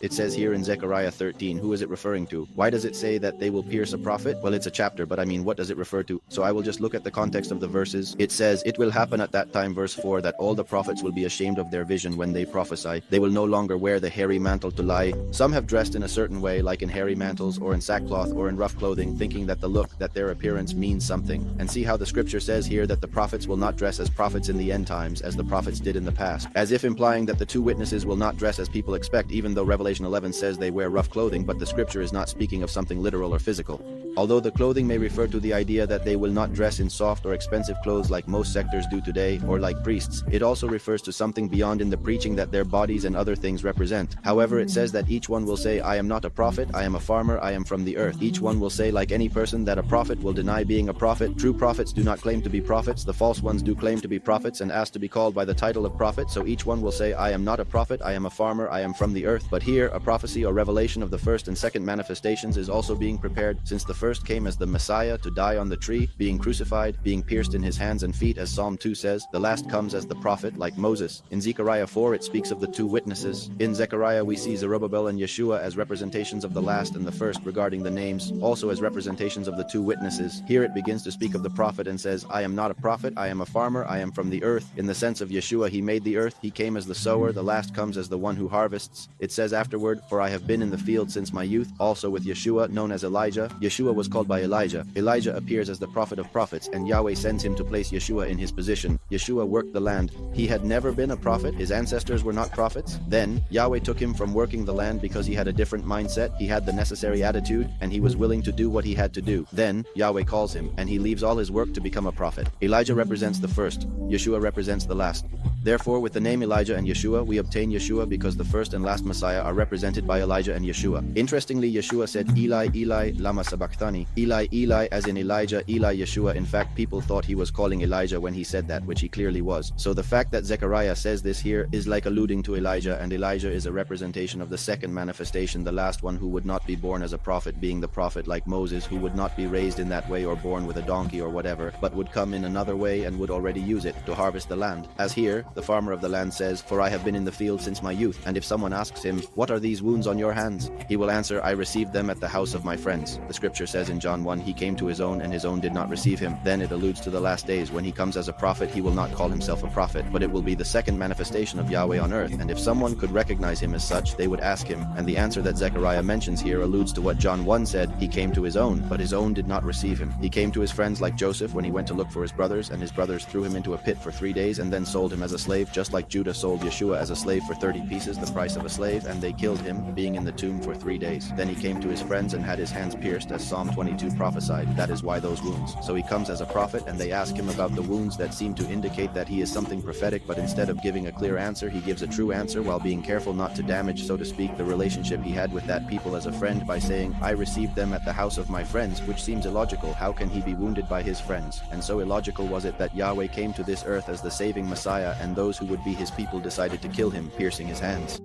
It says here in Zechariah 13, who is it referring to? Why does it say that they will pierce a prophet? Well, it's a chapter, but I mean, what does it refer to? So I will just look at the context of the verses. It says, it will happen at that time, verse 4, that all the prophets will be ashamed of their vision when they prophesy. They will no longer wear the hairy mantle to lie. Some have dressed in a certain way, like in hairy mantles, or in sackcloth, or in rough clothing, thinking that the look, that their appearance means something. And see how the scripture says here that the prophets will not dress as prophets in the end times, as the prophets did in the past, as if implying that the two witnesses will not dress as people expect, even though Revelation 11 says they wear rough clothing, but the scripture is not speaking of something literal or physical. Although the clothing may refer to the idea that they will not dress in soft or expensive clothes like most sectors do today, or like priests, it also refers to something beyond in the preaching that their bodies and other things represent. However, it says that each one will say, I am not a prophet, I am a farmer, I am from the earth. Each one will say, like any person, that a prophet will deny being a prophet. True prophets do not claim to be prophets, the false ones do claim to be prophets and ask to be called by the title of prophet, so each one will say, I am not a prophet, I am a farmer, I am from the earth. But here, a prophecy or revelation of the first and second manifestations is also being prepared, since the first came as the Messiah to die on the tree, being crucified, being pierced in his hands and feet, as Psalm 2 says. The last comes as the prophet, like Moses. In Zechariah 4, it speaks of the two witnesses. In Zechariah, we see Zerubbabel and Yahushua as representations of the last and the first regarding the names, also as representations of the two witnesses. Here it begins to speak of the prophet and says, I am not a prophet, I am a farmer, I am from the earth. In the sense of Yahushua, he made the earth, he came as the sower, the last comes as the one who harvests. It says afterward, for I have been in the field since my youth. Also with Yahushua, known as Elijah. Yahushua was called by Elijah. Elijah appears as the prophet of prophets, and Yahweh sends him to place Yahushua in his position. Yahushua worked the land. He had never been a prophet, his ancestors were not prophets. Then, Yahweh took him from working the land because he had a different mindset, he had the necessary attitude, and he was willing to do what he had to do. Then, Yahweh calls him, and he leaves all his work to become a prophet. Elijah represents the first, Yahushua represents the last. Therefore, with the name Elijah and Yahushua, we obtain Yahushua because the first and last Messiah are represented by Elijah and Yahushua. Interestingly, Yahushua said, Eli, Eli, lama sabachthani. Eli, Eli, as in Elijah, Eli, Yahushua. In fact, people thought he was calling Elijah when he said that, which he clearly was. So the fact that Zechariah says this here is like alluding to Elijah, and Elijah is a representation of the second manifestation, the last one who would not be born as a prophet, being the prophet like Moses, who would not be raised in that way or born with a donkey or whatever, but would come in another way and would already use it to harvest the land. As here, the farmer of the land says, for I have been in the field since my youth. And if someone asks him, what are these wounds on your hands? He will answer, I received them at the house of my friends. The scripture says in John 1, he came to his own and his own did not receive him. Then it alludes to the last days. When he comes as a prophet, he will not call himself a prophet, but it will be the second manifestation of Yahweh on earth. And if someone could recognize him as such, they would ask him. And the answer that Zechariah mentions here alludes to what John 1 said, he came to his own, but his own did not receive him. He came to his friends like Joseph when he went to look for his brothers, and his brothers threw him into a pit for 3 days and then sold him as a slave, just like Judah sold Yahushua as a slave for 30 pieces, the price of a slave, and they killed him, being in the tomb for 3 days. Then he came to his friends and had his hands pierced, as Psalm 22 prophesied. That is why those wounds. So he comes as a prophet, and they ask him about the wounds that seem to indicate that he is something prophetic, but instead of giving a clear answer, he gives a true answer while being careful not to damage, so to speak, the relationship he had with that people as a friend by saying, I received them at the house of my friends, which seems illogical. How can he be wounded by his friends? And so illogical was it that Yahweh came to this earth as the saving Messiah, and those who would be his people decided to kill him, piercing his hands.